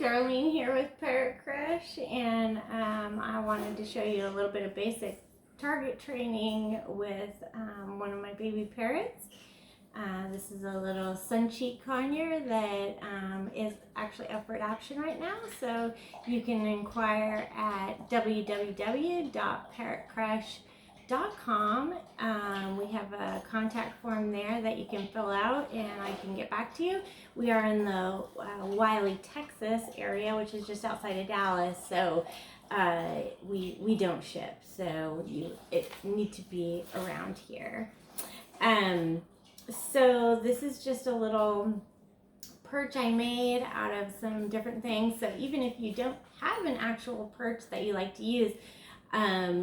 Darlene here with Parrot Crush, and I wanted to show you a little bit of basic target training with one of my baby parrots. This is a little suncheek conure that is actually up for adoption right now, so you can inquire at www.parrotcrush.com. We have a contact form there that you can fill out and I can get back to you. We are in the Wiley, Texas area, which is just outside of Dallas, so we don't ship, so it need to be around here. So this is just a little perch I made out of some different things. So even if you don't have an actual perch that you like to use,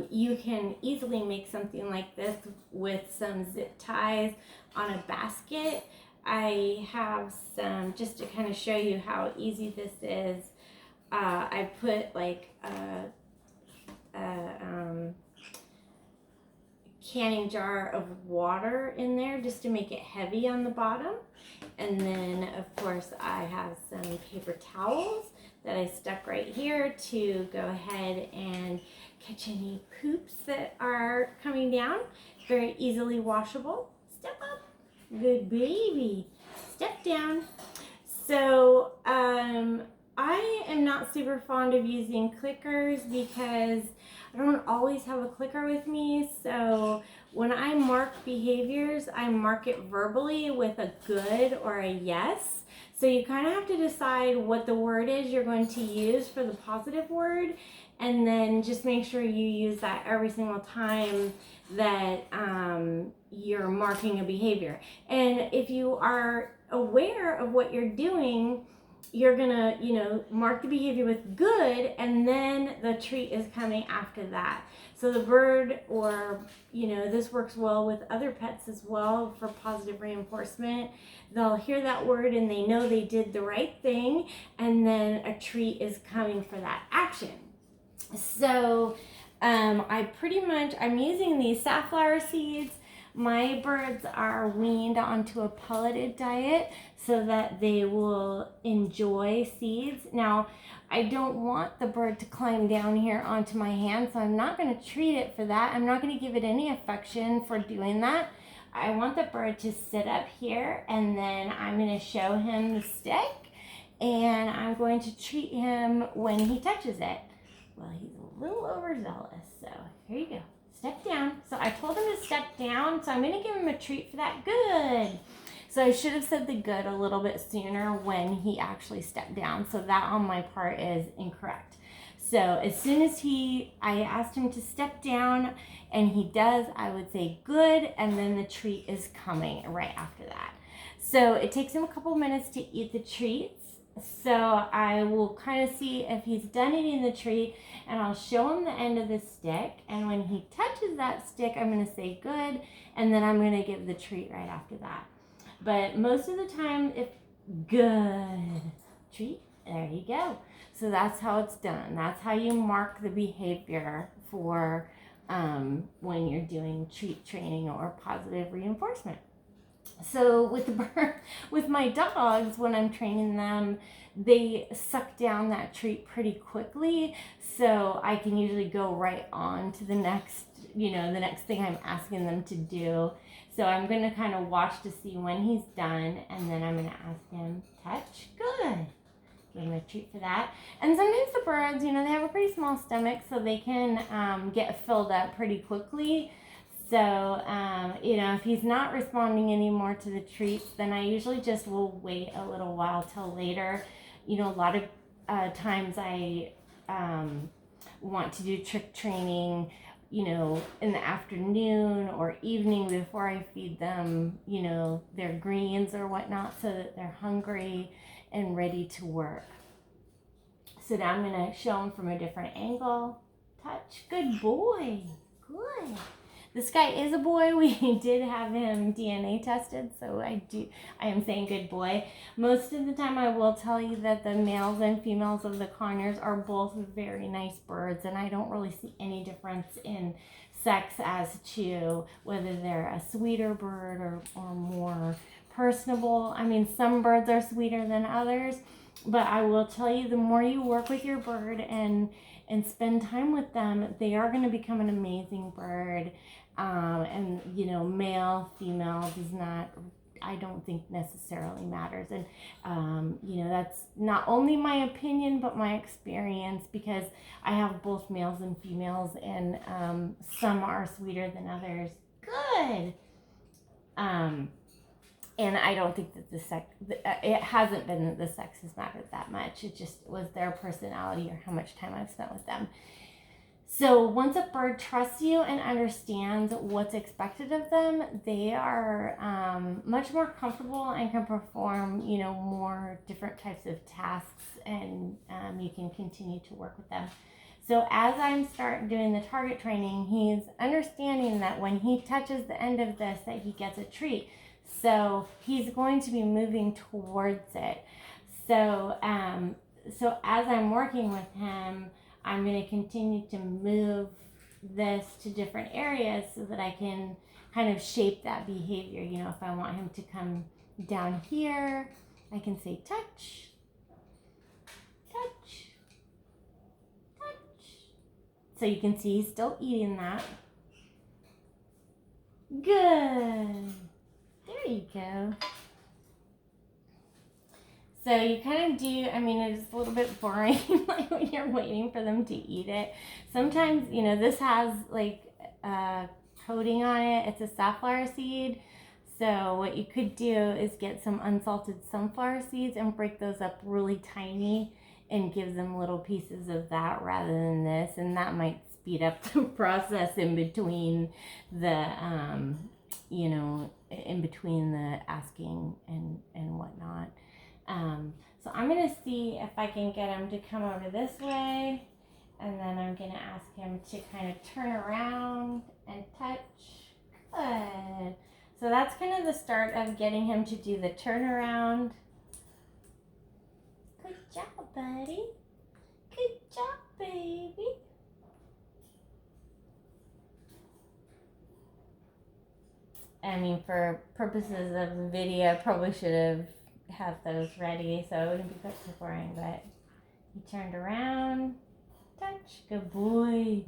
you can easily make something like this with some zip ties on a basket. I have some, just to kind of show you how easy this is, I put like a canning jar of water in there just to make it heavy on the bottom. And then of course I have some paper towels that I stuck right here to go ahead and catch any poops that are coming down. Very easily washable. Step up, good baby, step down. So I am not super fond of using clickers because I don't always have a clicker with me. So when I mark behaviors, I mark it verbally with a good or a yes. So you kind of have to decide what the word is you're going to use for the positive word, and then just make sure you use that every single time that you're marking a behavior. And if you are aware of what you're doing, you're gonna, mark the behavior with good, and then the treat is coming after that. So the bird, or, this works well with other pets as well for positive reinforcement. They'll hear that word and they know they did the right thing, and then a treat is coming for that action. So I'm using these safflower seeds. My birds are weaned onto a pelleted diet so that they will enjoy seeds. Now, I don't want the bird to climb down here onto my hand, so I'm not going to treat it for that. I'm not going to give it any affection for doing that. I want the bird to sit up here, and then I'm going to show him the stick, and I'm going to treat him when he touches it. Well, he's a little overzealous, so here you go. Step down. So I told him to step down, so I'm going to give him a treat for that. Good. So I should have said the good a little bit sooner when he actually stepped down. So that on my part is incorrect. So as soon as I asked him to step down and he does, I would say good, and then the treat is coming right after that. So it takes him a couple minutes to eat the treats. So I will kind of see if he's done eating the treat, and I'll show him the end of the stick, and when he touches that stick, I'm going to say good, and then I'm going to give the treat right after that. But most of the time, if good, treat, there you go. So that's how it's done. That's how you mark the behavior for when you're doing treat training or positive reinforcement. So with my dogs, when I'm training them, they suck down that treat pretty quickly. So I can usually go right on to the next thing I'm asking them to do. So I'm going to kind of watch to see when he's done, and then I'm going to ask him, touch, good. Give him a treat for that. And sometimes the birds, they have a pretty small stomach, so they can get filled up pretty quickly. So, if he's not responding anymore to the treats, then I usually just will wait a little while till later. A lot of times I want to do trick training, in the afternoon or evening before I feed them, their greens or whatnot, so that they're hungry and ready to work. So now I'm going to show them from a different angle. Touch. Good boy. Good. This guy is a boy. We did have him DNA tested, so I am saying good boy. Most of the time I will tell you that the males and females of the conures are both very nice birds, and I don't really see any difference in sex as to whether they're a sweeter bird or more personable. I mean, some birds are sweeter than others, But I will tell you, the more you work with your bird and spend time with them, they are going to become an amazing bird. And male, female does not, I don't think, necessarily matters. And that's not only my opinion but my experience, because I have both males and females, and some are sweeter than others. Good. And I don't think that it hasn't been that the sex has mattered that much. It just was their personality or how much time I've spent with them. So once a bird trusts you and understands what's expected of them, they are much more comfortable and can perform, more different types of tasks, and you can continue to work with them. So as I'm start doing the target training, he's understanding that when he touches the end of this, that he gets a treat. So he's going to be moving towards it. So as I'm working with him, I'm going to continue to move this to different areas so that I can kind of shape that behavior. If I want him to come down here, I can say touch, touch, touch. So you can see he's still eating that. Good. There you go. So you kind of do, it's a little bit boring like when you're waiting for them to eat it. Sometimes, this has like a coating on it. It's a safflower seed. So what you could do is get some unsalted sunflower seeds and break those up really tiny and give them little pieces of that rather than this. And that might speed up the process in between the, in between the asking and whatnot. So I'm going to see if I can get him to come over this way, and then I'm going to ask him to kind of turn around and touch. Good. So that's kind of the start of getting him to do the turnaround. Good job, buddy. Good job, baby. For purposes of the video, I probably should have those ready so it wouldn't be quite so boring, but he turned around, touch, good boy.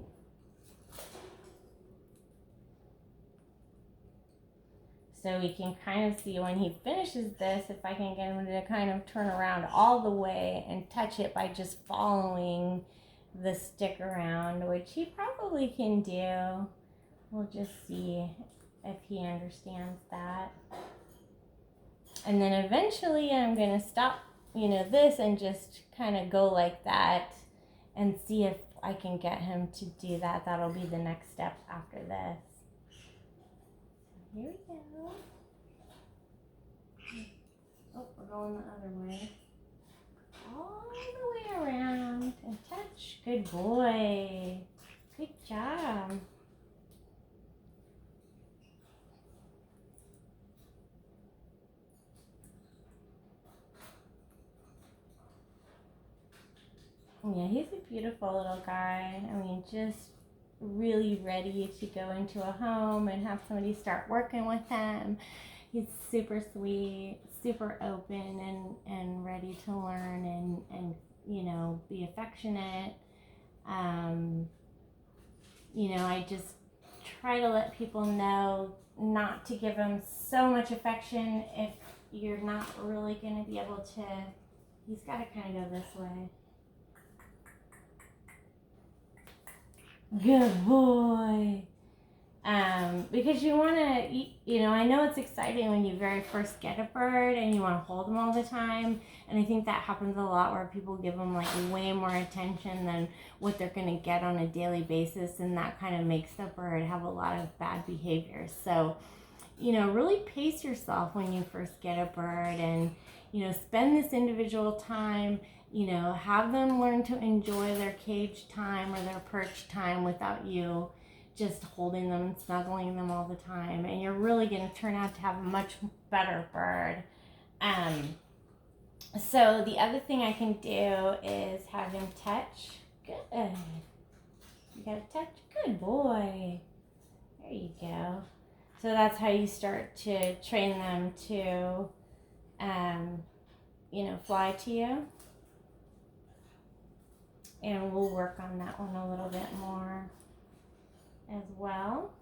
So we can kind of see when he finishes this, if I can get him to kind of turn around all the way and touch it by just following the stick around, which he probably can do. We'll just see if he understands that. And then eventually I'm going to stop, this and just kind of go like that and see if I can get him to do that. That'll be the next step after this. Here we go. Oh, we're going the other way. All the way around and touch. Good boy. Good job. Yeah, he's a beautiful little guy. Just really ready to go into a home and have somebody start working with him. He's super sweet, super open and ready to learn and be affectionate. I just try to let people know not to give him so much affection if you're not really going to be able to. He's got to kind of go this way. Good boy. Because you want to, I know it's exciting when you very first get a bird and you want to hold them all the time. And I think that happens a lot where people give them like way more attention than what they're going to get on a daily basis. And that kind of makes the bird have a lot of bad behaviors. So, really pace yourself when you first get a bird and, spend this individual time. Have them learn to enjoy their cage time or their perch time without you just holding them and snuggling them all the time. And you're really going to turn out to have a much better bird. So the other thing I can do is have him touch. Good. You got to touch. Good boy. There you go. So that's how you start to train them to, fly to you. And we'll work on that one a little bit more as well.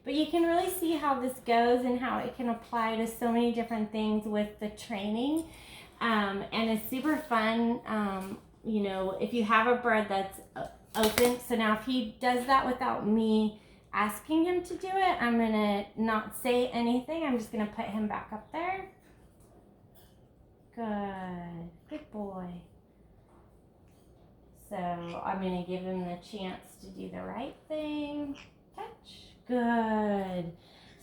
But you can really see how this goes and how it can apply to so many different things with the training. And it's super fun, you know, if you have a bird that's open. So now if he does that without me asking him to do it, I'm going to not say anything. I'm just going to put him back up there. Good. Good boy. So I'm going to give him the chance to do the right thing. Touch. Good.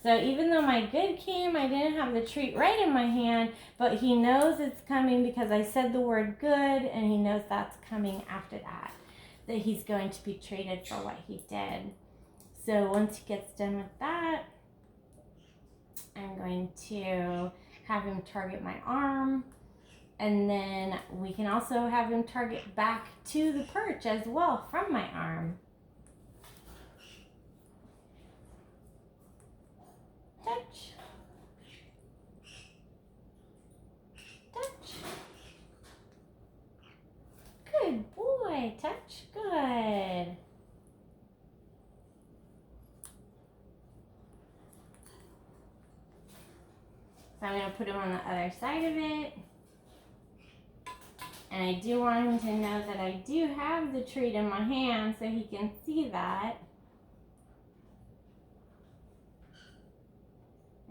So even though my good came, I didn't have the treat right in my hand, but he knows it's coming because I said the word good, and he knows that's coming after that he's going to be treated for what he did. So once he gets done with that, I'm going to have him target my arm, and then we can also have him target back to the perch as well from my arm. Touch. Touch. Good boy. Touch. Good. So I'm going to put him on the other side of it. And I do want him to know that I do have the treat in my hand so he can see that.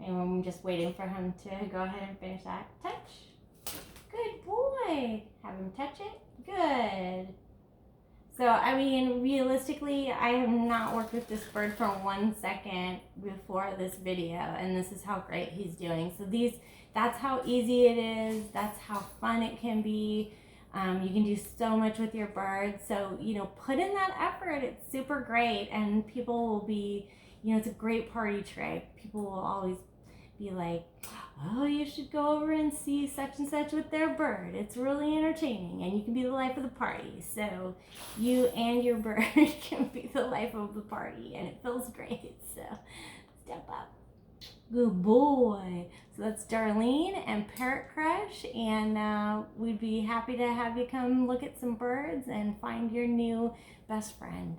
And I'm just waiting for him to go ahead and finish that. Touch. Good boy. Have him touch it. Good. So, I mean, realistically, I have not worked with this bird for 1 second before this video, and this is how great he's doing. So that's how easy it is. That's how fun it can be. You can do so much with your bird. So, you know, put in that effort. It's super great, and people will be, you know, it's a great party trick. People will always be like, oh, you should go over and see such and such with their bird. It's really entertaining, and you can be the life of the party. So you and your bird can be the life of the party, and it feels great. So step up. Good boy. So that's Darlene and Parrot Crush, and we'd be happy to have you come look at some birds and find your new best friend.